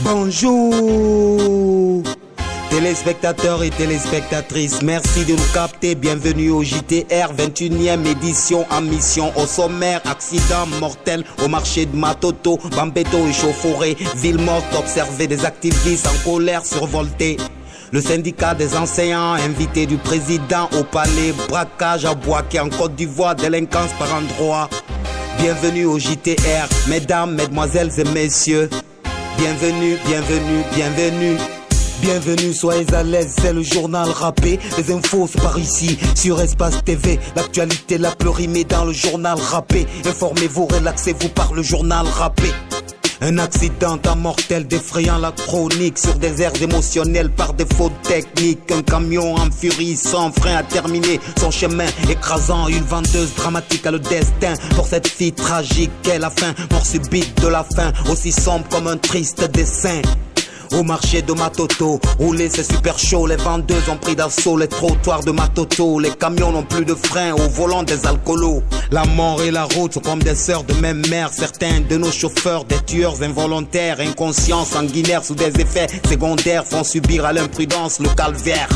Bonjour téléspectateurs et téléspectatrices, merci de nous capter, bienvenue au JTR, 21e édition en mission. Au sommaire, accident mortel au marché de Matoto, Bambeto et Chauffouré, ville morte, observer des activistes en colère survoltés. Le syndicat des enseignants, invité du président au palais, braquage à Bouaké en Côte d'Ivoire, délinquance par endroit. Bienvenue au JTR, mesdames, mesdemoiselles et messieurs. Bienvenue, bienvenue, bienvenue. Bienvenue, soyez à l'aise, c'est le journal rappé. Les infos c'est par ici, sur Espace TV. L'actualité la plus rimée dans le journal rappé. Informez-vous, relaxez-vous par le journal rappé. Un accident mortel défrayant la chronique sur des airs émotionnels par défaut technique. Un camion en furie sans frein a terminé son chemin, écrasant une vendeuse dramatique à le destin. Pour cette fille tragique, qu'est la fin, mort subite de la faim, aussi sombre comme un triste dessin. Au marché de Matoto, rouler c'est super chaud. Les vendeuses ont pris d'assaut les trottoirs de Matoto. Les camions n'ont plus de frein au volant des alcoolos. La mort et la route sont comme des sœurs de même mère. Certains de nos chauffeurs, des tueurs involontaires, inconscients, sanguinaires sous des effets secondaires, font subir à l'imprudence le calvaire.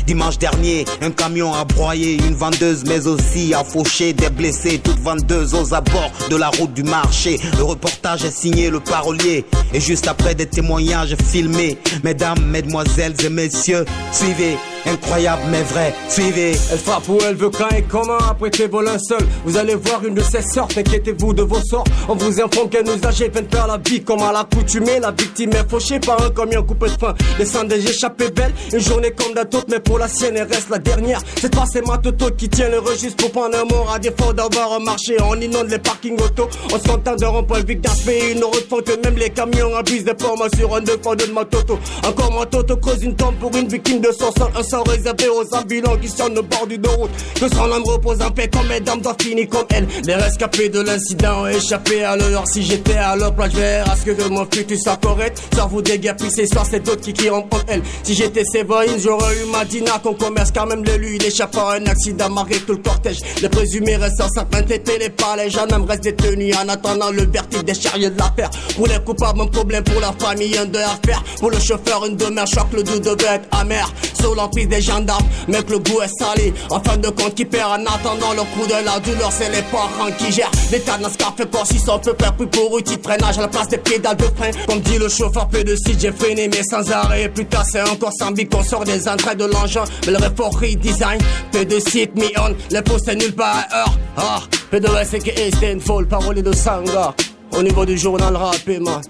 Dimanche dernier, un camion a broyé une vendeuse mais aussi a fauché des blessés, toutes vendeuses aux abords de la route du marché. Le reportage est signé Le Parolier et juste après des témoignages filmés. Mesdames, mesdemoiselles et messieurs, suivez. Incroyable mais vrai, suivez. Elle frappe où elle veut, quand et comment, après tes vols un seul. Vous allez voir une de ces sortes, inquiétez-vous de vos sorts. On vous informe qu'un usager vient de faire la vie comme à l'accoutumée. La victime est fauchée par un camion coupé de fin. Descendez, j'échappais belle, une journée comme la toute, mais pour la sienne elle reste la dernière. Cette fois c'est Matoto qui tient le registre pour prendre un mort. À défaut d'avoir un marché, on inonde les parkings auto. On se contente de rompre vite dans ce pays. Une autre fois que même les camions abusent des formes sur un deux fois de Matoto. Encore Matoto creuse une tombe pour une victime de son sang. Un sang réservé aux ambulants qui sont au bord du dos route. Que son âme repose en paix comme mesdames doivent finir comme elle. Les rescapés de l'incident ont échappé à l'heure. Si j'étais à leur place, je verrais à ce que mon futur soit correct. Soit vous déguerpissez, soit c'est d'autres qui rentrent comme elle. Si j'étais Séverine, j'aurais eu Madina qu'on commerce quand même de lui. Il échappe à un accident, marqué tout le cortège. Les présumés restent en sapin, têtés les pas. Les gendarmes restent détenus en attendant le verdict des charriers de l'affaire. Pour les coupables, un problème, pour la famille, un deuil à faire. Pour le chauffeur, une demeure, choc, le doux devait être amer. Sous l'emprise des gendarmes, mais que le goût est salé. En fin de compte, qui perd en attendant le coup de la douleur, c'est les parents qui gèrent. L'état dans ce café, quand si son peu pris pour outil de freinage à la place des pédales de frein. Comme dit le chauffeur, peu de site, j'ai freiné, mais sans arrêt. Plus tard, c'est encore sans bic qu'on sort des entrailles de l'engin. Mais le réfort redesign, peu de site, mi-on. Les postes, c'est nulle part à heure. Ah, peu de reste, c'est que Stenfall, parole de Sanga. Au niveau du journal rappé, man.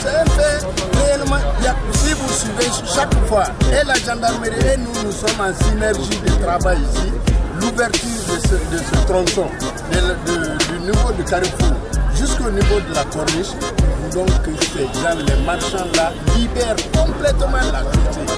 C'est un fait réellement, si vous suivez chaque fois, et la gendarmerie et nous sommes en synergie de travail ici, l'ouverture de ce tronçon, du niveau du Carrefour jusqu'au niveau de la corniche, nous voulons que ces gens, les marchands là, libèrent complètement la cité.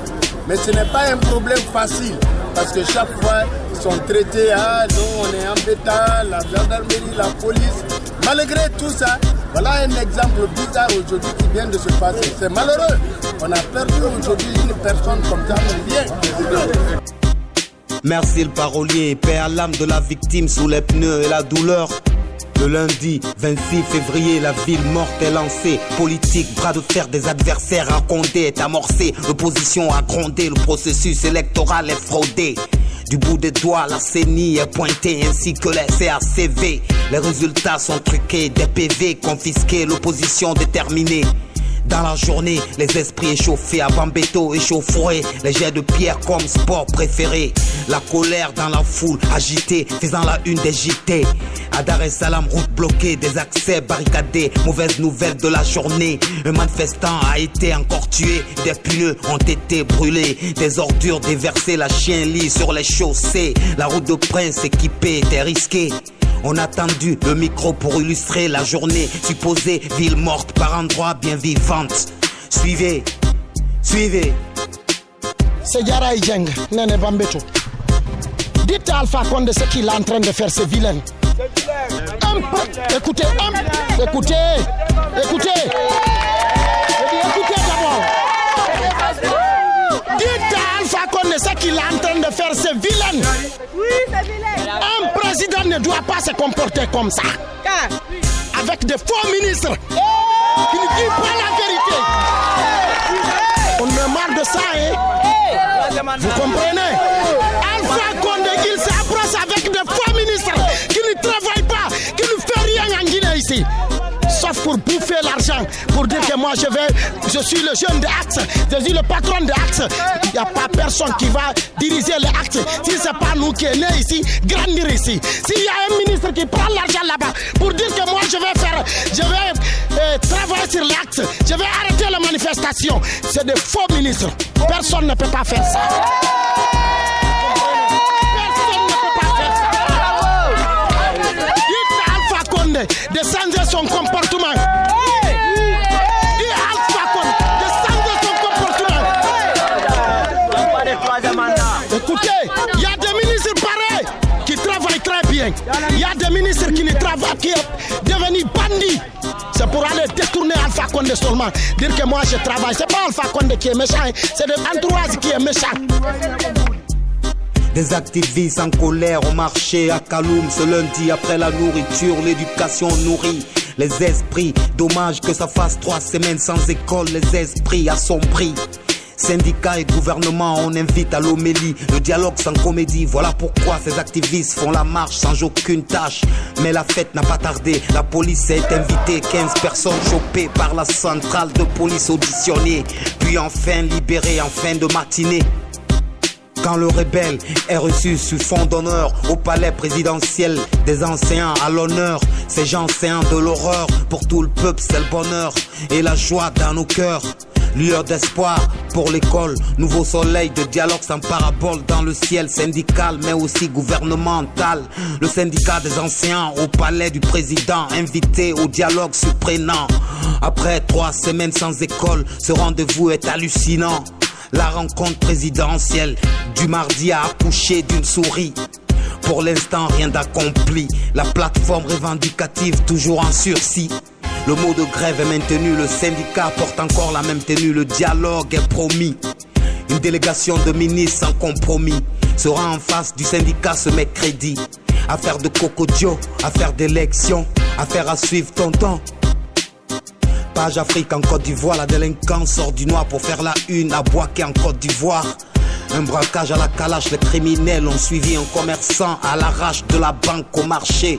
Mais ce n'est pas un problème facile, parce que chaque fois, ils sont traités, non, on est embêtant, la gendarmerie, la police. Malgré tout ça, voilà un exemple bizarre aujourd'hui qui vient de se passer. C'est malheureux. On a perdu aujourd'hui une personne comme ça, mais bien. Merci Le Parolier, paix à l'âme de la victime sous les pneus et la douleur. Le lundi 26 février, la ville morte est lancée. Politique, bras de fer des adversaires à Condé est amorcé. L'opposition a grondé, le processus électoral est fraudé. Du bout des doigts, la CENI est pointée ainsi que les CACV. Les résultats sont truqués, des PV confisqués, l'opposition déterminée. Dans la journée, les esprits échauffés à Bambeto et Chauffouré, les jets de pierre comme sport préféré. La colère dans la foule agitée, faisant la une des JT. À Dar es Salaam, route bloquée, des accès barricadés. Mauvaise nouvelle de la journée, un manifestant a été encore tué. Des pneus ont été brûlés, des ordures déversées, la chien-lit sur les chaussées. La route de Prince équipée était risquée. On a tendu le micro pour illustrer la journée supposée ville morte par endroits bien vivante. Suivez, suivez. C'est Yara Ijeng, Nene Bambeto. Dites à Alpha Condé ce qu'il est en train de faire, c'est vilain. Écoutez, écoutez. Écoutez d'abord. Dites à Alpha Condé ce qu'il est en train de faire, c'est vilain. Oui, c'est vilain. Un président ne doit pas se comporter comme ça. Avec des faux ministres qui ne disent pas la vérité. de ça, hein. Vous comprenez? Alpha Condé, il s'approche avec des faux ministres qui ne travaillent pas, qui ne font rien en Guinée ici. Sauf pour bouffer l'argent, pour dire que moi je suis le jeune de Axe, je suis le patron de Axe. Il n'y a pas personne qui va diriger les Axe. Si ce n'est pas nous qui sommes nés ici, grandir ici. S'il y a un ministre qui prend l'argent là-bas pour dire que moi je vais travailler sur l'Axe, je vais arrêter la manifestation, c'est des faux ministres. Personne ne peut pas faire ça. De changer son comportement. Écoutez, il y a des ministres pareils qui travaillent très bien. Il y a des ministres qui ne travaillent, qui sont devenus bandits. C'est pour aller détourner Alpha Condé seulement. Dire que moi je travaille. C'est pas Alpha Condé qui est méchant, c'est l'entourage qui est méchant. Des activistes en colère au marché à Kaloum ce lundi après la nourriture, l'éducation nourrit les esprits. Dommage que ça fasse 3 semaines sans école, les esprits assombris. Syndicats et gouvernement, on invite à l'homélie, le dialogue sans comédie. Voilà pourquoi ces activistes font la marche sans aucune tâche. Mais la fête n'a pas tardé, la police est invitée. 15 personnes chopées par la centrale de police auditionnées, puis enfin libérées en fin de matinée. Quand le rebelle est reçu sous fond d'honneur au palais présidentiel, des anciens à l'honneur, ces gens séants de l'horreur. Pour tout le peuple c'est le bonheur et la joie dans nos cœurs. Lueur d'espoir pour l'école, nouveau soleil de dialogue sans parabole dans le ciel syndical mais aussi gouvernemental. Le syndicat des anciens au palais du président, invité au dialogue surprenant. Après 3 semaines sans école, ce rendez-vous est hallucinant. La rencontre présidentielle du mardi a accouché d'une souris. Pour l'instant rien d'accompli, la plateforme revendicative toujours en sursis. Le mot de grève est maintenu, le syndicat porte encore la même tenue, le dialogue est promis. Une délégation de ministres sans compromis sera en face du syndicat ce mercredi. Affaire de Cocodio, affaire d'élection, affaire à suivre tonton. Page Afrique en Côte d'Ivoire, la délinquance sort du noir pour faire la une à Boaké en Côte d'Ivoire. Un braquage à la calache, les criminels ont suivi un commerçant à l'arrache de la banque au marché.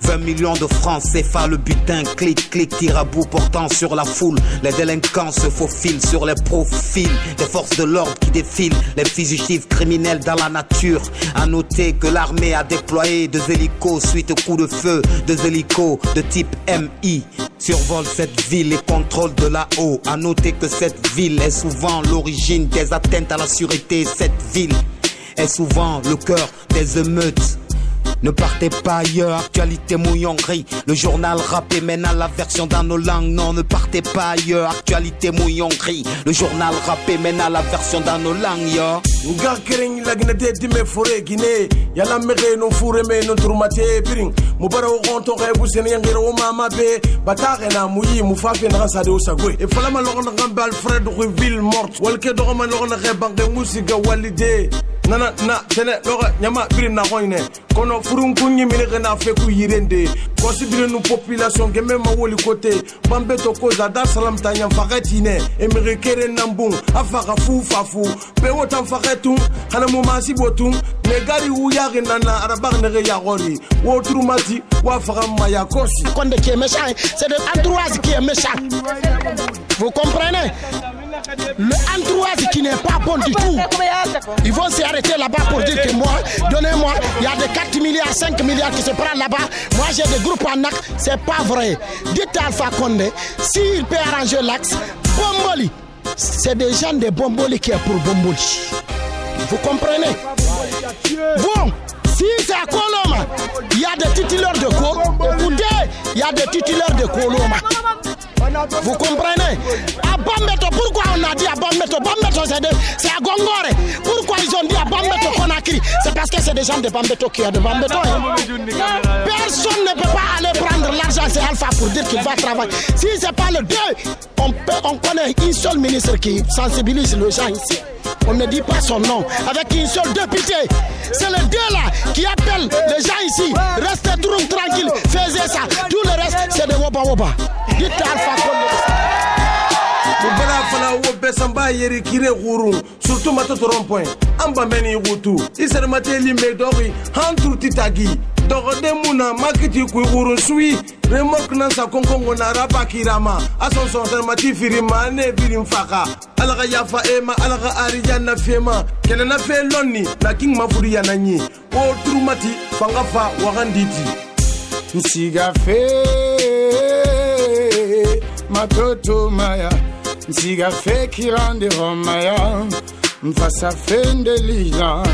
20 millions de francs CFA, le butin, clic, clic, tire à bout portant sur la foule. Les délinquants se faufilent sur les profils des forces de l'ordre qui défilent, les fugitifs criminels dans la nature. À noter que l'armée a déployé 2 hélicos suite au coup de feu. 2 hélicos de type MI survolent cette ville et contrôlent de là-haut. À noter que cette ville est souvent l'origine des atteintes à la sûreté. Cette ville est souvent le cœur des émeutes. Ne partez pas ailleurs, actualité mouillonnerie. Le journal rappé mène à la version dans nos langues. Non, ne partez pas ailleurs, actualité mouillonnerie. Le journal rappé mène à la version dans nos langues, yo. Nga kering lagnate dime forêt Guinée. Yala mere no fure me no turmate piring. Mubara o gonto rebu senengero o mama be. Batare na muyi mufafe na sa de osagwe. E fala ma logona ngamba Alfred Reville morte. Walke do ma logona rebange musiga walide. Nana na tene loga nyama birin na hoine. Kono furun kunyi mine na fe ku yirende. Considérez nous population que même à woli côté. Bambeto koza Dar Salam tanya fakatine. Emerekere nambung afaka fu fafu. Pe wotan fakatum hana mo masi botum. Negari ou yari nana arabak nege yagori. Wo trumati wa faka maya kosi. Condé qui est méchant, c'est le entourage qui est méchant. Vous comprenez? Le entourage qui n'est pas bon du tout. Ils vont s'arrêter là-bas pour dire que moi, donnez-moi, il y a des 4 milliards, 5 milliards qui se prennent là-bas. Moi j'ai des groupes en acte, c'est pas vrai. Dites à Alpha Condé, s'il peut arranger l'axe, Bomboli, c'est des gens de Bomboli qui est pour Bomboli. Vous comprenez? Bon, si c'est à Koloma, il y a des titulaires de Koloma. Écoutez, il y a des titulaires de Koloma. Vous comprenez? À Bambeto, pourquoi on a dit à Bambeto? Bambeto c'est à Gongore. Pourquoi ils ont dit à Bambeto Conakry? C'est parce que c'est des gens de Bambeto qui ont de Bambeto. Personne ne peut pas aller prendre l'argent, c'est Alpha pour dire qu'il va travailler. Si c'est pas le 2, on connaît une seule ministre qui sensibilise les gens ici. On ne dit pas son nom. Avec une seule député. C'est le 2 là qui appelle les gens ici. Restez tranquille, faisez ça. Tout le reste, c'est de Woba Woba. Dites à Alpha Condé. samba yeri kire gurun surtout mata rond-point amba meni gutu isar mateli medori hantur titagi dogode muna makiti ku gurun sui remok nan sa konkongo na rapa kirama ason son mati firima ne birim faka alaga yafa ema alaga arijana fema kele na fe lonni na king mafuri yananyi o turumati fangafa waganditi nsiga fe matoto maya nsiga fe kirande romaya mfasa fende lila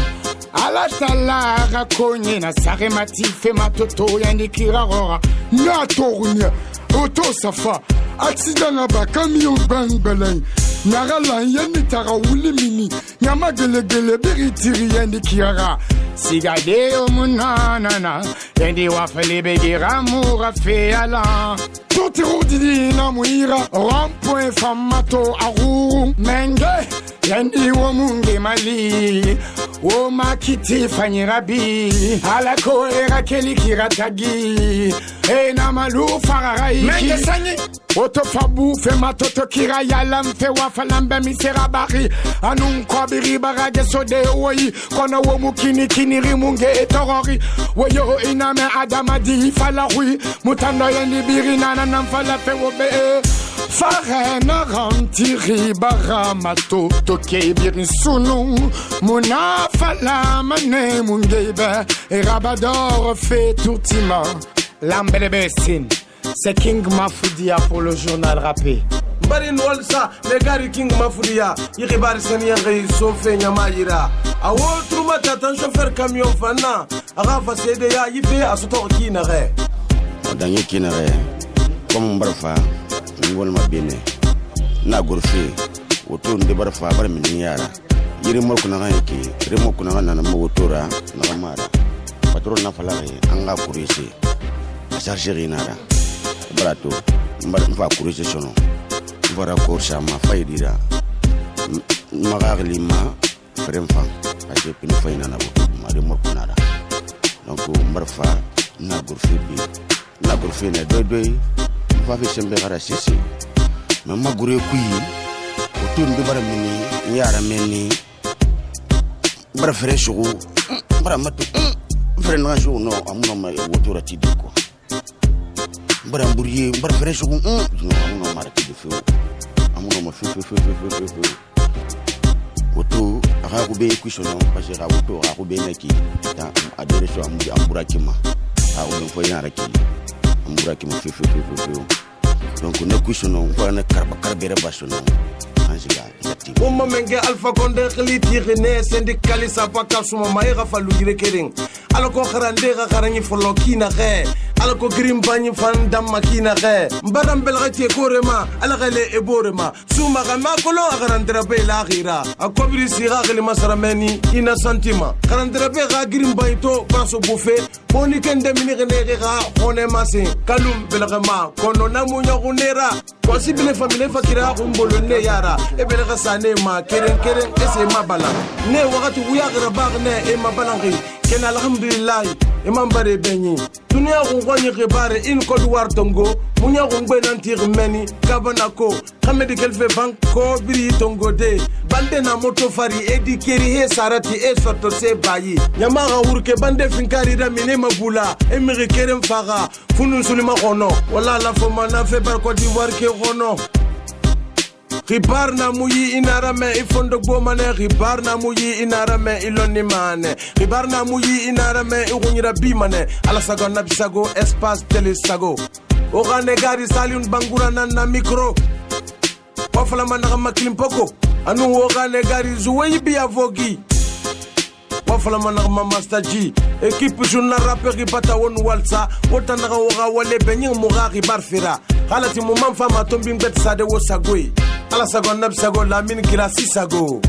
ala talara konye na sare matife matoto yandikira rora na tourne auto safa accident na ba camion bang belay Narala yandi tara wuli mini Nyama gele gele beritiri yandi kiara Sigade omunanana Yandi wafele begira moura fe ala Tuti rudidi na muira Rampoint famato aru Menge Yandi wamunge mali Woma kiti fanyirabi Ala koera keli kiratagi Hey na malu fararai Menge sanyi Oto fabu fe matoto kira yalam fe wafalambe miserabari Anun kwabiri barage sode woyi Kono womu kini kini rimunge etorori Woyo iname adamadi falarui Mutanda yendi biri nana namfala fe wobe Farena rantiri bara matoto ke biri sunu Muna fala mane mungebe Rabador fe toutima Lambele besin C'est King Mafoudia pour le journal rappé. Mbari Nwalsa, Megari King Mafoudia, Yiribari Senyangri, Sofé Nyamayira. A Woltruma Tatan chauffeur camion fana, Arafa Sedeya, Yife, Asotor Kinare. Danye Kinare, comme Mbarfa, Ngol Mabine, Nagurfi, Otun de Barfa, Barminiara, Yirimokunaraki, Remokunana Motora, Namara, Patron Nafalari, Anga Kurisi, Sargerinara. Barato mfa kurise sono vara korsa ma faydira magarli ma fremfa ake pin fayna na ma de morkunara donc mbarfa na gurfi na doy fa fi sembe gara sisi ma magure kuyi otun de bara mini yara meni bara fere shugo bara matu fere na jo no amuno ma wotura tidiko Bramburier, brafresh ou non marqué de feu. Amour ma feu. Auto, Ragoubé, Cuissonon, parce que Ragoto, Ragoubé Naki, adhésion à Mourakima, à Odofoyanaki, à Mourakima feu. Donc on est Cuissonon, on a un carbere bassonon. Uma menge alfa konde khiliti rene syndicaliste apaka suma maira falu direkering alako kharande kharanyi folokina khe alako grim bani fan dam makina khe mbadam belgati korema alagale eborema suma gama kolo kharandra be la ghira akobri siga khili masrameni ina santima kharandra be ga grim bayto paso boufe boni kende mini gene ga one masin kalum belgama kono namunya gunera possible famille fakira kumbolo ne yara ebele gasane ma keren ese mabala ne wakati uyagra bagne e mabalangi ken alhamdulillah imam bare benyi dunia gongoni gebare in Côte d'Ivoire tongo munya gongbe nantir meni kabanako kamedi kelfe bank ko biri tongo de bande na moto fari edi keri he sarati e sorto se bayi nyama ga urke bande finkari da mine mabula emiri keren faga funun sulima kono wala la foma na fe bar Côte d'Ivoire ke kono Ribarna muyi inarame ifondo gomane ribarna muyi inarame iloni mane ribarna muyi inarame ihunyira bimane ala sago nabisago espace telesago ogane gari saliun bangura na micro wafala manaka maklimpoko anu ogane gari zuweyi biya vogi wafala manaka master G équipe journal rapper ripata won walsa wotanaka woga wale benying muga ribar fira halati mumam fama tombi mbet sade wo sagoi ala sago nabsago Lamine Girassi sago